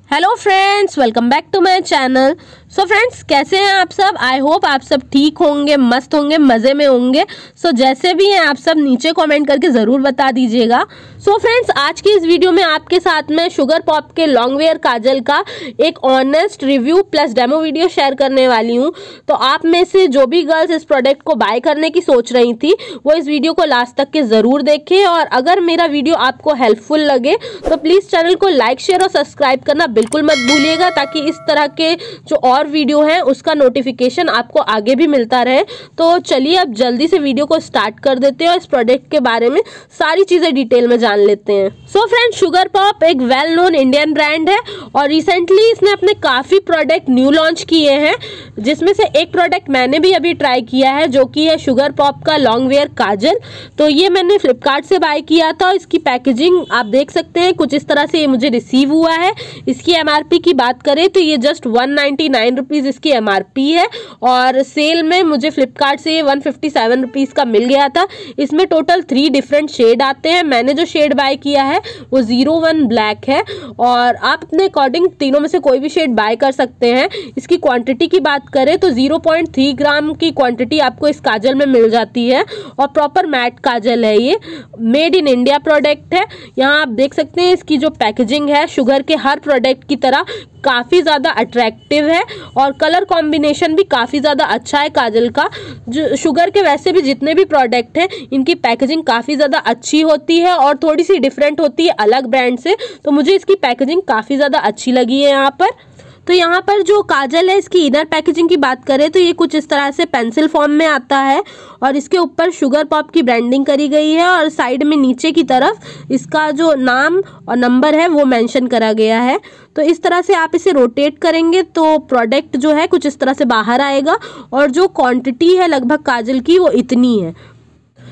Hello friends, welcome back to my channel. So friends, कैसे हैं आप सब? आई होप आप सब ठीक होंगे, मस्त होंगे, मज़े में होंगे। सो जैसे भी हैं आप सब नीचे कमेंट करके ज़रूर बता दीजिएगा। सो फ्रेंड्स, आज की इस वीडियो में आपके साथ में शुगर पॉप के लॉन्ग वेयर काजल का एक honest review plus demo video share करने वाली हूँ। तो आप में से जो भी गर्ल्स इस प्रोडक्ट को बाय करने की सोच रही थी वो इस वीडियो को लास्ट तक के ज़रूर देखें। और अगर मेरा वीडियो आपको हेल्पफुल लगे तो प्लीज़ चैनल को लाइक, शेयर और सब्सक्राइब करना बिल्कुल मत भूलिएगा, ताकि इस तरह के जो और वीडियो हैं उसका नोटिफिकेशन आपको आगे भी मिलता रहे। तो चलिए अब जल्दी से वीडियो को स्टार्ट कर देते हैं और इस प्रोडक्ट के बारे में सारी चीज़ें डिटेल में जान लेते हैं। सो फ्रेंड्स, शुगर पॉप एक वेल नोन इंडियन ब्रांड है और रिसेंटली इसने अपने काफ़ी प्रोडक्ट न्यू लॉन्च किए हैं, जिसमें से एक प्रोडक्ट मैंने भी अभी ट्राई किया है जो कि है शुगर पॉप का लॉन्ग वेयर काजल। तो ये मैंने फ्लिपकार्ट से बाय किया था। इसकी पैकेजिंग आप देख सकते हैं, कुछ इस तरह से ये मुझे रिसीव हुआ है। इसकी एमआरपी की बात करें तो ये जस्ट 199 रुपीज़ इसकी एमआरपी है और सेल में मुझे फ्लिपकार्ट से ये 157 रुपीज़ का मिल गया था। इसमें टोटल 3 डिफरेंट शेड आते हैं। मैंने जो शेड बाय किया है वो 01 ब्लैक है और आप अपने अकॉर्डिंग तीनों में से कोई भी शेड बाय कर सकते हैं। इसकी क्वांटिटी की बात करें तो 0.3 ग्राम की क्वांटिटी आपको इस काजल में मिल जाती है और प्रॉपर मैट काजल है। ये मेड इन इंडिया प्रोडक्ट है। यहाँ आप देख सकते हैं इसकी जो पैकेजिंग है शुगर के हर प्रोडक्ट की तरह काफ़ी ज़्यादा अट्रैक्टिव है और कलर कॉम्बिनेशन भी काफ़ी ज़्यादा अच्छा है काजल का। जो शुगर के वैसे भी जितने भी प्रोडक्ट हैं इनकी पैकेजिंग काफ़ी ज़्यादा अच्छी होती है और थोड़ी सी डिफरेंट होती है अलग ब्रांड से। तो मुझे इसकी पैकेजिंग काफ़ी ज़्यादा अच्छी लगी है यहाँ पर। तो यहाँ पर जो काजल है इसकी इनर पैकेजिंग की बात करें तो ये कुछ इस तरह से पेंसिल फॉर्म में आता है और इसके ऊपर शुगर पॉप की ब्रांडिंग करी गई है और साइड में नीचे की तरफ इसका जो नाम और नंबर है वो मेंशन करा गया है। तो इस तरह से आप इसे रोटेट करेंगे तो प्रोडक्ट जो है कुछ इस तरह से बाहर आएगा और जो क्वांटिटी है लगभग काजल की वो इतनी है।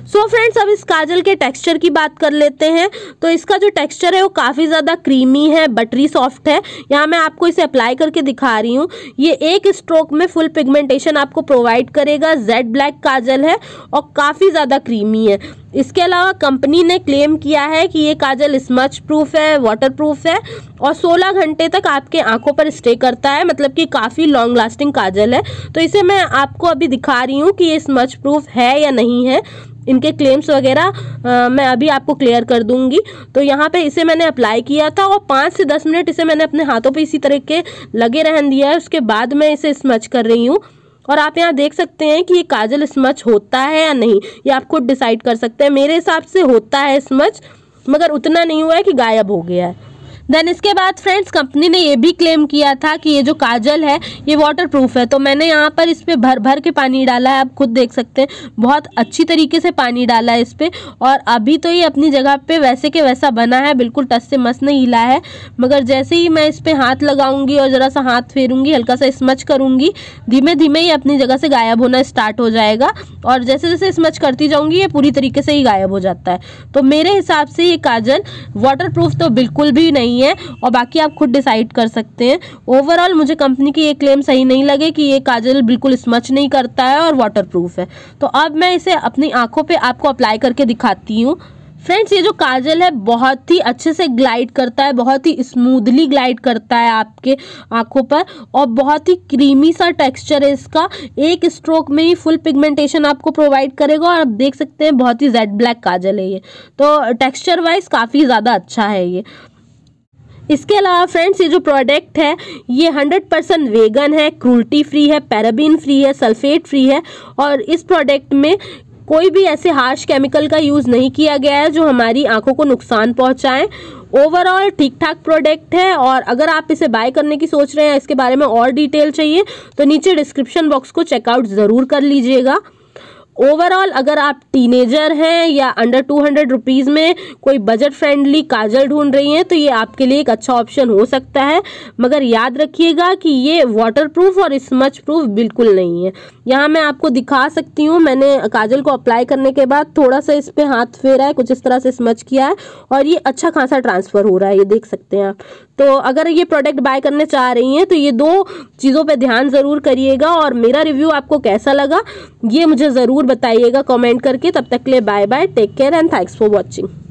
सो फ्रेंड्स, अब इस काजल के टेक्सचर की बात कर लेते हैं। तो इसका जो टेक्सचर है वो काफ़ी ज़्यादा क्रीमी है, बटरी सॉफ्ट है। यहाँ मैं आपको इसे अप्लाई करके दिखा रही हूँ। ये एक स्ट्रोक में फुल पिगमेंटेशन आपको प्रोवाइड करेगा। जेड ब्लैक काजल है और काफ़ी ज़्यादा क्रीमी है। इसके अलावा कंपनी ने क्लेम किया है कि ये काजल स्मच प्रूफ है, वाटर प्रूफ है और 16 घंटे तक आपके आंखों पर स्टे करता है, मतलब कि काफ़ी लॉन्ग लास्टिंग काजल है। तो इसे मैं आपको अभी दिखा रही हूँ कि ये स्मच प्रूफ है या नहीं है। इनके क्लेम्स वगैरह मैं अभी आपको क्लियर कर दूंगी। तो यहाँ पे इसे मैंने अप्लाई किया था और 5 से 10 मिनट इसे मैंने अपने हाथों पे इसी तरह के लगे रहने दिया है। उसके बाद मैं इसे स्मच कर रही हूँ और आप यहाँ देख सकते हैं कि ये काजल स्मच होता है या नहीं, ये आप खुद डिसाइड कर सकते हैं। मेरे हिसाब से होता है स्मच, मगर उतना नहीं हुआ है कि गायब हो गया है। देन इसके बाद फ्रेंड्स, कंपनी ने ये भी क्लेम किया था कि ये जो काजल है ये वाटर प्रूफ है। तो मैंने यहाँ पर इस पर भर भर के पानी डाला है, आप खुद देख सकते हैं बहुत अच्छी तरीके से पानी डाला है इस पर। और अभी तो ये अपनी जगह पे वैसे के वैसा बना है, बिल्कुल टच से मस नहीं हिला है। मगर जैसे ही मैं इस पर हाथ लगाऊंगी और ज़रा सा हाथ फेरूंगी, हल्का सा स्मच करूँगी, धीमे धीमे ये अपनी जगह से गायब होना स्टार्ट हो जाएगा और जैसे जैसे स्मच करती जाऊँगी ये पूरी तरीके से ही गायब हो जाता है। तो मेरे हिसाब से ये काजल वाटर प्रूफ तो बिल्कुल भी नहीं है और बाकी आप खुद डिसाइड कर सकते हैं। ओवरऑल मुझे कंपनी की ये क्लेम सही नहीं लगे कि ये काजल बिल्कुल स्मच नहीं करता है और वाटर प्रूफ है। तो अब मैं इसे अपनी आंखों पे आपको अप्लाई करके दिखाती हूँ। फ्रेंड्स, ये जो काजल है बहुत ही अच्छे से ग्लाइड करता है, बहुत ही स्मूथली ग्लाइड करता है आपके आंखों पर और बहुत ही क्रीमी सा टेक्सचर है इसका। एक स्ट्रोक में ही फुल पिगमेंटेशन आपको प्रोवाइड करेगा और आप देख सकते हैं बहुत ही जेड ब्लैक काजल है ये। तो टेक्सचर वाइज काफ़ी ज़्यादा अच्छा है ये। इसके अलावा फ्रेंड्स, ये जो प्रोडक्ट है ये 100% वेगन है, क्रूल्टी फ्री है, पैराबीन फ्री है, सल्फेट फ्री है और इस प्रोडक्ट में कोई भी ऐसे हार्श केमिकल का यूज़ नहीं किया गया है जो हमारी आंखों को नुकसान पहुंचाएं। ओवरऑल ठीक ठाक प्रोडक्ट है और अगर आप इसे बाय करने की सोच रहे हैं, इसके बारे में और डिटेल चाहिए तो नीचे डिस्क्रिप्शन बॉक्स को चेकआउट ज़रूर कर लीजिएगा। ओवरऑल अगर आप टीनेजर हैं या अंडर 200 रुपीज़ में कोई बजट फ्रेंडली काजल ढूंढ रही हैं तो ये आपके लिए एक अच्छा ऑप्शन हो सकता है। मगर याद रखिएगा कि ये वाटर प्रूफ और स्मच प्रूफ बिल्कुल नहीं है। यहाँ मैं आपको दिखा सकती हूँ, मैंने काजल को अप्लाई करने के बाद थोड़ा सा इस पर हाथ फेरा है, कुछ इस तरह से स्मच किया है और ये अच्छा खासा ट्रांसफ़र हो रहा है, ये देख सकते हैं आप। तो अगर ये प्रोडक्ट बाय करने चाह रही हैं तो ये 2 चीज़ों पे ध्यान ज़रूर करिएगा और मेरा रिव्यू आपको कैसा लगा ये मुझे ज़रूर बताइएगा कमेंट करके। तब तक के लिए bye bye, take care and thanks for watching.